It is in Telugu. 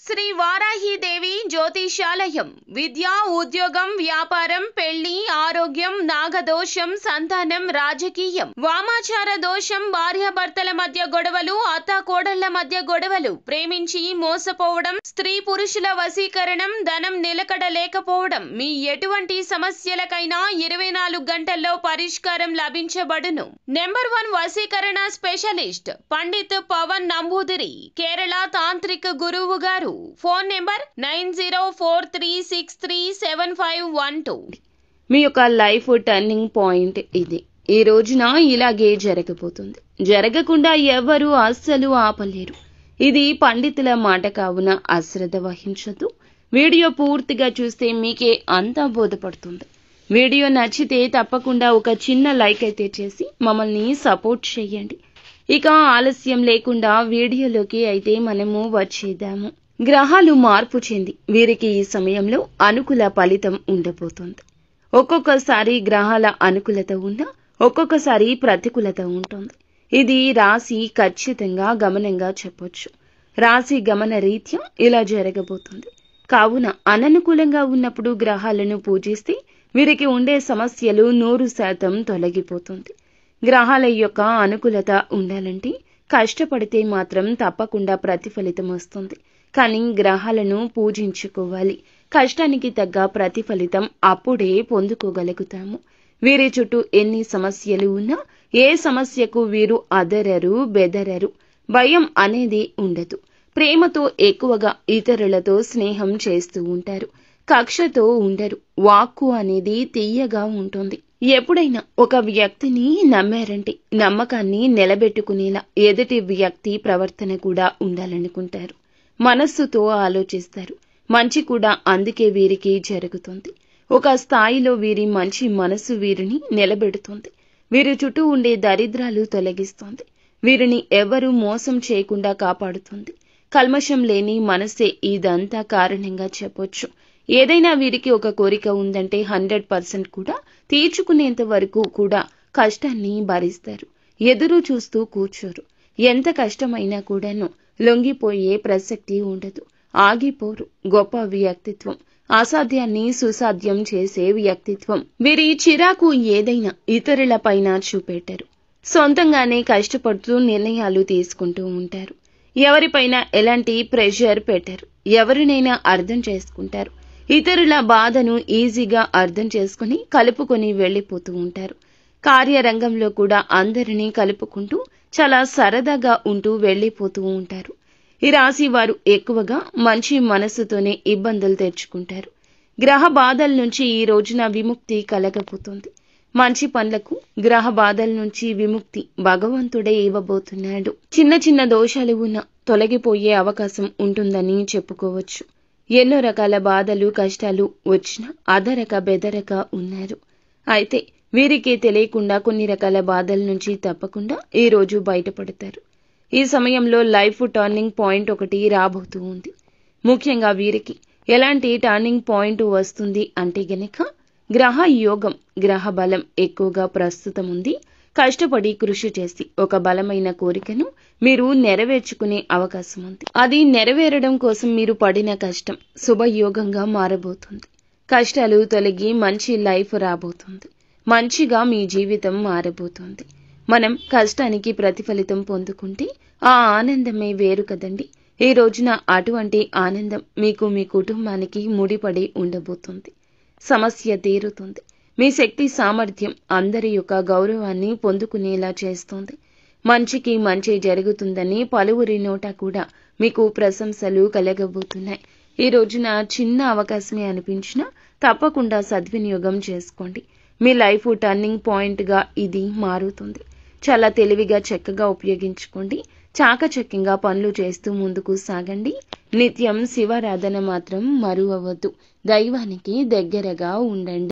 శ్రీ వారాహిదేవి జ్యోతిషాలయం విద్య, ఉద్యోగం, వ్యాపారం, పెళ్లి, ఆరోగ్యం, నాగదోషం, సంతానం, రాజకీయం, వామాచార దోషం, భార్యాభర్తల మధ్య గొడవలు, అత్తాకోడళ్ల మధ్య గొడవలు, ప్రేమించి మోసపోవడం, స్త్రీ పురుషుల వశీకరణం, ధనం నిలకడ లేకపోవడం, మీ ఎటువంటి సమస్యలకైనా 24 గంటల్లో పరిష్కారం లభించబడును. నెంబర్ 1 వశీకరణ స్పెషలిస్ట్ పండిత్ పవన్ నంబూదిరి, కేరళ తాంత్రిక గురువు గారు. Phone number 9043637512. మీ యొక్క లైఫ్ టర్నింగ్ పాయింట్ ఇది. ఈ రోజున ఇలాగే జరగబోతుంది. జరగకుండా ఎవ్వరూ అస్సలు ఆపలేరు. ఇది పండితుల మాట కావున అశ్రద్ధ వహించొద్దు. వీడియో పూర్తిగా చూస్తే మీకే అంతా బోధపడుతుంది. వీడియో నచ్చితే తప్పకుండా ఒక చిన్న లైక్ అయితే చేసి మమ్మల్ని సపోర్ట్ చేయండి. ఇక ఆలస్యం లేకుండా వీడియోలోకి అయితే మనము వచ్చేద్దాము. గ్రహాలు మార్పు చెంది వీరికి ఈ సమయంలో అనుకూల ఫలితం ఉండబోతుంది. ఒక్కొక్కసారి గ్రహాల అనుకూలత ఉన్నా ఒక్కొక్కసారి ప్రతికూలత ఉంటుంది. ఇది రాశి ఖచ్చితంగా గమనంగా చెప్పొచ్చు. రాశి గమన రీత్యా ఇలా జరగబోతుంది. కావున అననుకూలంగా ఉన్నప్పుడు గ్రహాలను పూజిస్తే వీరికి ఉండే సమస్యలు 100% తొలగిపోతుంది. గ్రహాల యొక్క అనుకూలత ఉండాలంటే కష్టపడితే మాత్రం తప్పకుండా ప్రతిఫలితం వస్తుంది. కానీ గ్రహాలను పూజించుకోవాలి. కష్టానికి తగ్గ ప్రతిఫలితం అప్పుడే పొందుకోగలుగుతాము. వీరి చుట్టూ ఎన్ని సమస్యలు ఉన్నా ఏ సమస్యకు వీరు అదరరు, బెదరరు. భయం అనేది ఉండదు. ప్రేమతో ఎక్కువగా ఇతరులతో స్నేహం చేస్తూ ఉంటారు. కక్షతో ఉండరు. వాక్కు అనేది తీయగా ఉంటుంది. ఎప్పుడైనా ఒక వ్యక్తిని నమ్మారంటే నమ్మకాన్ని నిలబెట్టుకునేలా ఎదుటి వ్యక్తి ప్రవర్తన కూడా ఉండాలనుకుంటారు. మనస్సుతో ఆలోచిస్తారు. మంచి కూడా అందుకే వీరికి జరుగుతుంది. ఒక స్థాయిలో వీరి మంచి మనసు వీరిని నిలబెడుతుంది. వీరి చుట్టూ ఉండే దరిద్రాలు తొలగిస్తుంది. వీరిని ఎవరూ మోసం చేయకుండా కాపాడుతుంది. కల్మషం లేని మనసే ఇదంతా కారణంగా చెప్పొచ్చు. ఏదైనా వీరికి ఒక కోరిక ఉందంటే 100% కూడా తీర్చుకునేంత వరకు కూడా కష్టాన్ని భరిస్తారు. ఎదురు చూస్తూ కూర్చోరు. ఎంత కష్టమైనా కూడాను లొంగిపోయే ప్రసక్తి ఉండదు. ఆగిపోరు. గొప్ప వ్యక్తిత్వం. అసాధ్యాన్ని సుసాధ్యం చేసే వ్యక్తిత్వం. వీరి చిరాకు ఏదైనా ఇతరుల పైన చూపెట్టరు. సొంతంగానే కష్టపడుతూ నిర్ణయాలు తీసుకుంటూ ఉంటారు. ఎవరిపైన ఎలాంటి ప్రెషర్ పెట్టరు. ఎవరినైనా అర్థం చేసుకుంటారు. ఇతరుల బాధను ఈజీగా అర్థం చేసుకుని కలుపుకొని వెళ్లిపోతూ ఉంటారు. కార్యరంగంలో కూడా అందరినీ కలుపుకుంటూ చాలా సరదాగా ఉంటూ వెళ్లిపోతూ ఉంటారు. ఈ రాశి వారు ఎక్కువగా మంచి మనస్సుతోనే ఇబ్బందులు తెచ్చుకుంటారు. గ్రహ బాధల నుంచి ఈ రోజున విముక్తి కలగబోతుంది. మంచి పనులకు గ్రహ బాధల నుంచి విముక్తి భగవంతుడే ఇవ్వబోతున్నాడు. చిన్న చిన్న దోషాలు ఉన్నా తొలగిపోయే అవకాశం ఉంటుందని చెప్పుకోవచ్చు. ఎన్నో రకాల బాధలు, కష్టాలు వచ్చినా అదరక బెదరక ఉన్నారు. అయితే వీరికి తెలియకుండా కొన్ని రకాల బాధల నుంచి తప్పకుండా ఈ రోజు బయటపడతారు. ఈ సమయంలో లైఫ్ టర్నింగ్ పాయింట్ ఒకటి రాబోతూ ఉంది. ముఖ్యంగా వీరికి ఎలాంటి టర్నింగ్ పాయింట్ వస్తుంది అంటే గనక గ్రహ యోగం, గ్రహ బలం ఎక్కువగా ప్రస్తుతం ఉంది. కష్టపడి కృషి చేసి ఒక బలమైన కోరికను మీరు నెరవేర్చుకునే అవకాశం ఉంది. అది నెరవేరడం కోసం మీరు పడిన కష్టం శుభయోగంగా మారబోతుంది. కష్టాలు తొలగి మంచి లైఫ్ రాబోతుంది. మంచిగా మీ జీవితం మారబోతుంది. మనం కష్టానికి ప్రతిఫలితం పొందుకుంటే ఆ ఆనందమే వేరు కదండి. ఈ రోజున అటువంటి ఆనందం మీకు, మీ కుటుంబానికి ముడిపడి ఉండబోతుంది. సమస్య తీరుతుంది. మీ శక్తి సామర్థ్యం అందరి యొక్క గౌరవాన్ని పొందుకునేలా చేస్తుంది. మంచికి మంచి జరుగుతుందని పలువురి నోట కూడా మీకు ప్రశంసలు కలగబోతున్నాయి. ఈ రోజున చిన్న అవకాశమే అనిపించినా తప్పకుండా సద్వినియోగం చేసుకోండి. మీ లైఫ్ టర్నింగ్ పాయింట్ గా ఇది మారుతుంది. చాలా తెలివిగా చక్కగా ఉపయోగించుకోండి. చాకచక్యంగా పనులు చేస్తూ ముందుకు సాగండి. నిత్యం శివారాధన మాత్రం మరువవద్దు. దైవానికి దగ్గరగా ఉండండి.